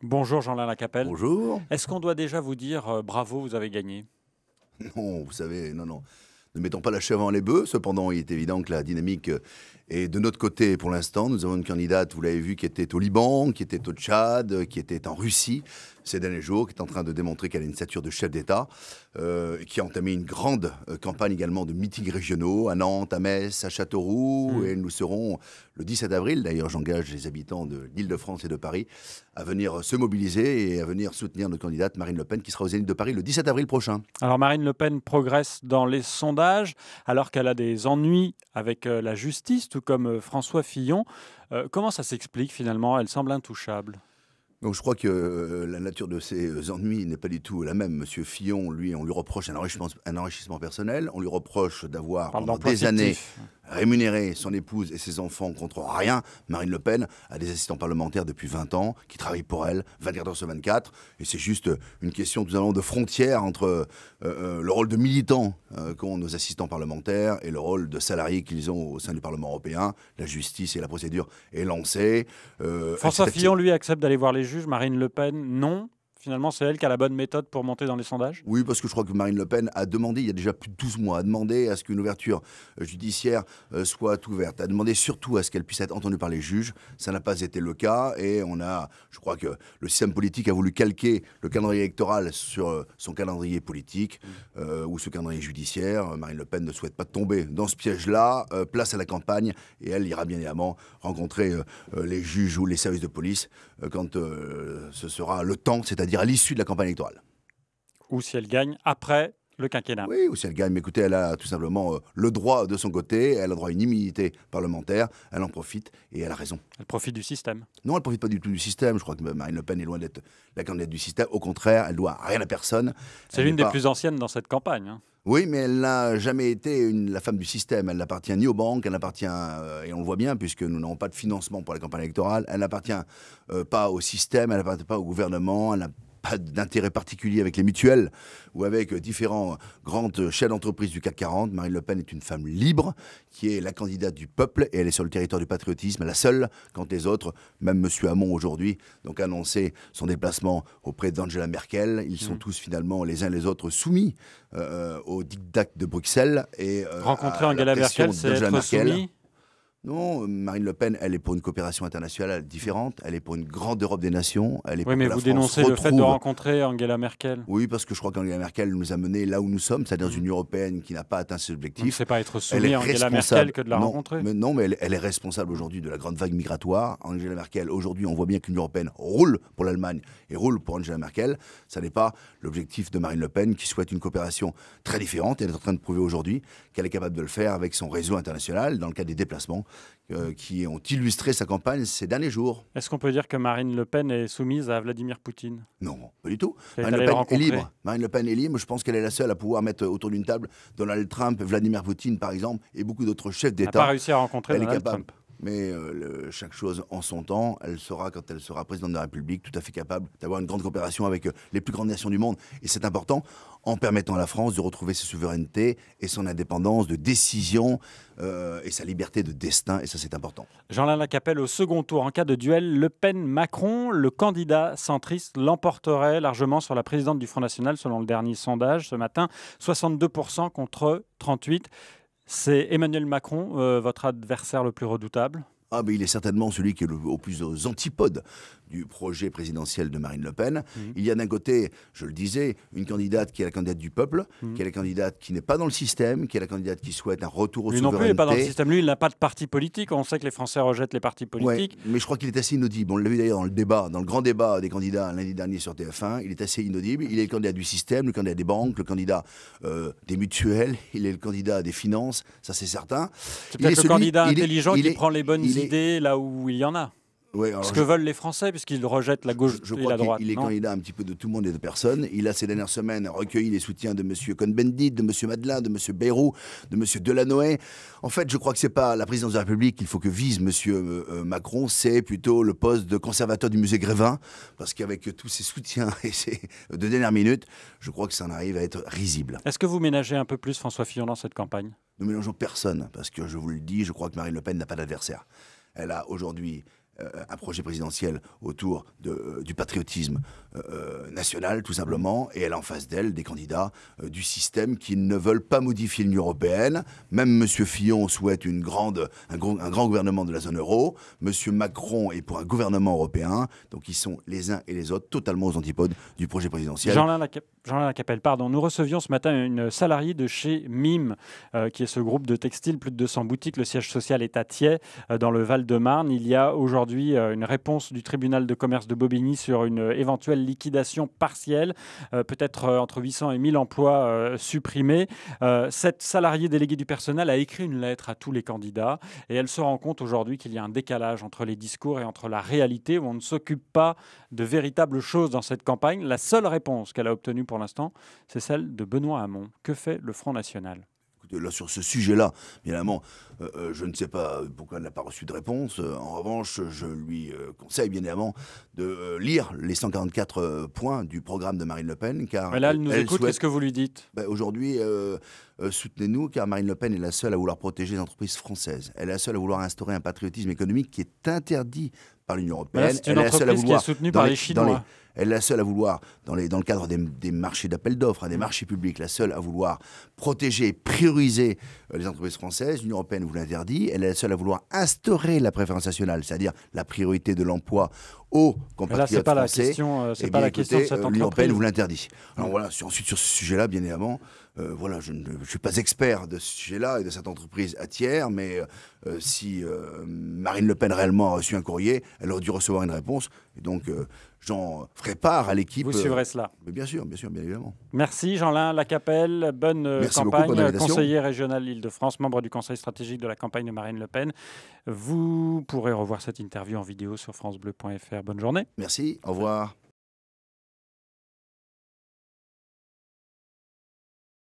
Bonjour Jean-Alain Lacapelle. Bonjour. Est-ce qu'on doit déjà vous dire bravo, vous avez gagné? Non, vous savez, non. Ne mettons pas la chèvre avant les bœufs. Cependant, il est évident que la dynamique est de notre côté pour l'instant. Nous avons une candidate, vous l'avez vu, qui était au Liban, qui était au Tchad, qui était en Russie ces derniers jours, qui est en train de démontrer qu'elle a une stature de chef d'État, qui a entamé une grande campagne également de meetings régionaux à Nantes, à Metz, à Châteauroux. Et nous serons le 17 avril, d'ailleurs j'engage les habitants de l'Île-de-France et de Paris à venir se mobiliser et à venir soutenir notre candidate Marine Le Pen qui sera au Zénith de Paris le 17 avril prochain. Alors Marine Le Pen progresse dans les sondages alors qu'elle a des ennuis avec la justice, tout comme François Fillon. Comment ça s'explique finalement? Elle semble intouchable. Donc je crois que la nature de ses ennuis n'est pas du tout la même. Monsieur Fillon, lui, on lui reproche un enrichissement personnel. On lui reproche d'avoir pendant des années rémunéré son épouse et ses enfants contre rien. Marine Le Pen a des assistants parlementaires depuis 20 ans qui travaillent pour elle 24 heures sur 24. Et c'est juste une question tout simplement de frontière entre le rôle de militant qu'ont nos assistants parlementaires et le rôle de salariés qu'ils ont au sein du Parlement européen. La justice et la procédure est lancée. François Fillon, lui, accepte d'aller voir les juges. Marine Le Pen, non. Finalement, c'est elle qui a la bonne méthode pour monter dans les sondages? Oui, parce que je crois que Marine Le Pen a demandé, il y a déjà plus de 12 mois, a demandé à ce qu'une ouverture judiciaire soit ouverte, a demandé surtout à ce qu'elle puisse être entendue par les juges. Ça n'a pas été le cas et je crois que le système politique a voulu calquer le calendrier électoral sur son calendrier politique ou ce calendrier judiciaire. Marine Le Pen ne souhaite pas tomber dans ce piège-là. Place à la campagne et elle ira bien évidemment rencontrer les juges ou les services de police quand ce sera le temps, c'est-à-dire à l'issue de la campagne électorale. Ou si elle gagne après le quinquennat. Oui, ou si elle gagne. Mais écoutez, elle a tout simplement le droit de son côté, elle a droit à une immunité parlementaire, elle en profite et elle a raison. Elle profite du système. Non, elle ne profite pas du tout du système. Je crois que Marine Le Pen est loin d'être la candidate du système. Au contraire, elle doit rien à personne. C'est l'une des plus anciennes dans cette campagne. Hein. Oui, mais elle n'a jamais été la femme du système. Elle n'appartient ni aux banques, elle n'appartient, et on le voit bien, puisque nous n'avons pas de financement pour la campagne électorale, elle n'appartient pas au système, elle n'appartient pas au gouvernement, elle n'a pas d'intérêt particulier avec les mutuelles ou avec différents grandes chaînes d'entreprises du CAC 40. Marine Le Pen est une femme libre qui est la candidate du peuple et elle est sur le territoire du patriotisme, la seule, quand les autres, même M. Hamon aujourd'hui, donc a annoncé son déplacement auprès d'Angela Merkel. Ils sont tous finalement les uns les autres soumis au diktat de Bruxelles. Et, rencontrer Angela Merkel, c'est être soumis? Non, Marine Le Pen, elle est pour une coopération internationale différente, elle est pour une grande Europe des nations. Elle est oui, mais vous dénoncez le fait de rencontrer Angela Merkel? Oui, parce que je crois qu'Angela Merkel nous a menés là où nous sommes, c'est-à-dire une Union européenne qui n'a pas atteint ses objectifs. C'est pas être soumis à Angela Merkel que de la rencontrer? Mais elle est responsable aujourd'hui de la grande vague migratoire. Angela Merkel, aujourd'hui, on voit bien que l'Union européenne roule pour l'Allemagne et roule pour Angela Merkel. Ça n'est pas l'objectif de Marine Le Pen qui souhaite une coopération très différente. Elle est en train de prouver aujourd'hui qu'elle est capable de le faire avec son réseau international dans le cadre des déplacements qui ont illustré sa campagne ces derniers jours. Est-ce qu'on peut dire que Marine Le Pen est soumise à Vladimir Poutine? Non, pas du tout. Marine Le Pen est libre. Marine Le Pen est libre. Je pense qu'elle est la seule à pouvoir mettre autour d'une table Donald Trump, Vladimir Poutine, par exemple, et beaucoup d'autres chefs d'État. Elle n'a pas réussi à rencontrer Donald Trump. Mais chaque chose en son temps, elle sera, quand elle sera présidente de la République, tout à fait capable d'avoir une grande coopération avec les plus grandes nations du monde. Et c'est important, en permettant à la France de retrouver sa souveraineté et son indépendance de décision et sa liberté de destin. Et ça, c'est important. Jean-Alain Lacapelle, au second tour, en cas de duel Le Pen-Macron, le candidat centriste l'emporterait largement sur la présidente du Front National, selon le dernier sondage ce matin. 62% contre 38%. C'est Emmanuel Macron, votre adversaire le plus redoutable? Ah, mais il est certainement celui qui est au plus aux antipodes du projet présidentiel de Marine Le Pen. Il y a d'un côté, je le disais, une candidate qui est la candidate du peuple, qui est la candidate qui n'est pas dans le système, qui est la candidate qui souhaite un retour aux souverainetés. Lui non plus, il n'est pas dans le système. Lui, il n'a pas de parti politique. On sait que les Français rejettent les partis politiques. Ouais, mais je crois qu'il est assez inaudible. On l'a vu d'ailleurs dans le débat, dans le grand débat des candidats lundi dernier sur TF1. Il est assez inaudible. Il est le candidat du système, le candidat des banques, le candidat des mutuelles, il est le candidat des finances, ça c'est certain. C'est peut-être le candidat intelligent qui prend les bonnes idées là où il y en a. Ouais, ce que veulent les Français, puisqu'ils rejettent la gauche et la droite. Il est candidat un petit peu de tout le monde et de personne. Il a ces dernières semaines recueilli les soutiens de M. Cohn-Bendit, de M. Madeleine, de M. Bayrou, de M. Delanoë. En fait, je crois que ce n'est pas la présidence de la République qu'il faut que vise M. Macron, c'est plutôt le poste de conservateur du musée Grévin, parce qu'avec tous ces soutiens et ces de dernière minute, je crois que ça en arrive à être risible. Est-ce que vous ménagez un peu plus François Fillon dans cette campagne? Nous mélangeons personne, parce que je vous le dis, je crois que Marine Le Pen n'a pas d'adversaire. Elle a aujourd'hui un projet présidentiel autour du patriotisme national, tout simplement, et elle a en face d'elle des candidats du système qui ne veulent pas modifier l'Union européenne. Même M. Fillon souhaite un grand gouvernement de la zone euro. M. Macron est pour un gouvernement européen. Donc ils sont les uns et les autres totalement aux antipodes du projet présidentiel. Jean-Alain Lacapelle, pardon. Nous recevions ce matin une salariée de chez MIM, qui est ce groupe de textile, plus de 200 boutiques. Le siège social est à Thiais, dans le Val-de-Marne. Il y a aujourd'hui une réponse du tribunal de commerce de Bobigny sur une éventuelle liquidation partielle, peut-être entre 800 et 1000 emplois supprimés. Cette salariée déléguée du personnel a écrit une lettre à tous les candidats et elle se rend compte aujourd'hui qu'il y a un décalage entre les discours et entre la réalité, où on ne s'occupe pas de véritables choses dans cette campagne. La seule réponse qu'elle a obtenue pour l'instant, c'est celle de Benoît Hamon. Que fait le Front National ? Là, sur ce sujet-là, évidemment, je ne sais pas pourquoi elle n'a pas reçu de réponse. En revanche, je lui conseille, bien évidemment, de lire les 144 points du programme de Marine Le Pen. Car mais là, elle nous écoute, qu'est-ce que vous lui dites ? Aujourd'hui, soutenez-nous, car Marine Le Pen est la seule à vouloir protéger les entreprises françaises. Elle est la seule à vouloir instaurer un patriotisme économique qui est interdit par l'Union européenne. C'est une entreprise qui est soutenue par les Chinois. Elle est la seule à vouloir, dans le cadre des marchés d'appel d'offres, des marchés publics, la seule à vouloir protéger et prioriser les entreprises françaises. L'Union européenne vous l'interdit. Elle est la seule à vouloir instaurer la préférence nationale, c'est-à-dire la priorité de l'emploi aux compatriotes français. C'est pas la question de cette entreprise. L'Union européenne vous l'interdit. Alors voilà, ensuite sur ce sujet-là, bien évidemment, voilà, je ne suis pas expert de ce sujet-là et de cette entreprise à Thiers, mais si Marine Le Pen réellement a reçu un courrier, elle aurait dû recevoir une réponse. Et donc, j'en ferai part à l'équipe. Vous suivrez cela. Mais bien sûr, bien évidemment. Merci Jean-Alain Lacapelle. Bonne campagne. Conseiller régional Île-de-France, membre du conseil stratégique de la campagne de Marine Le Pen. Vous pourrez revoir cette interview en vidéo sur francebleu.fr. Bonne journée. Merci, au revoir.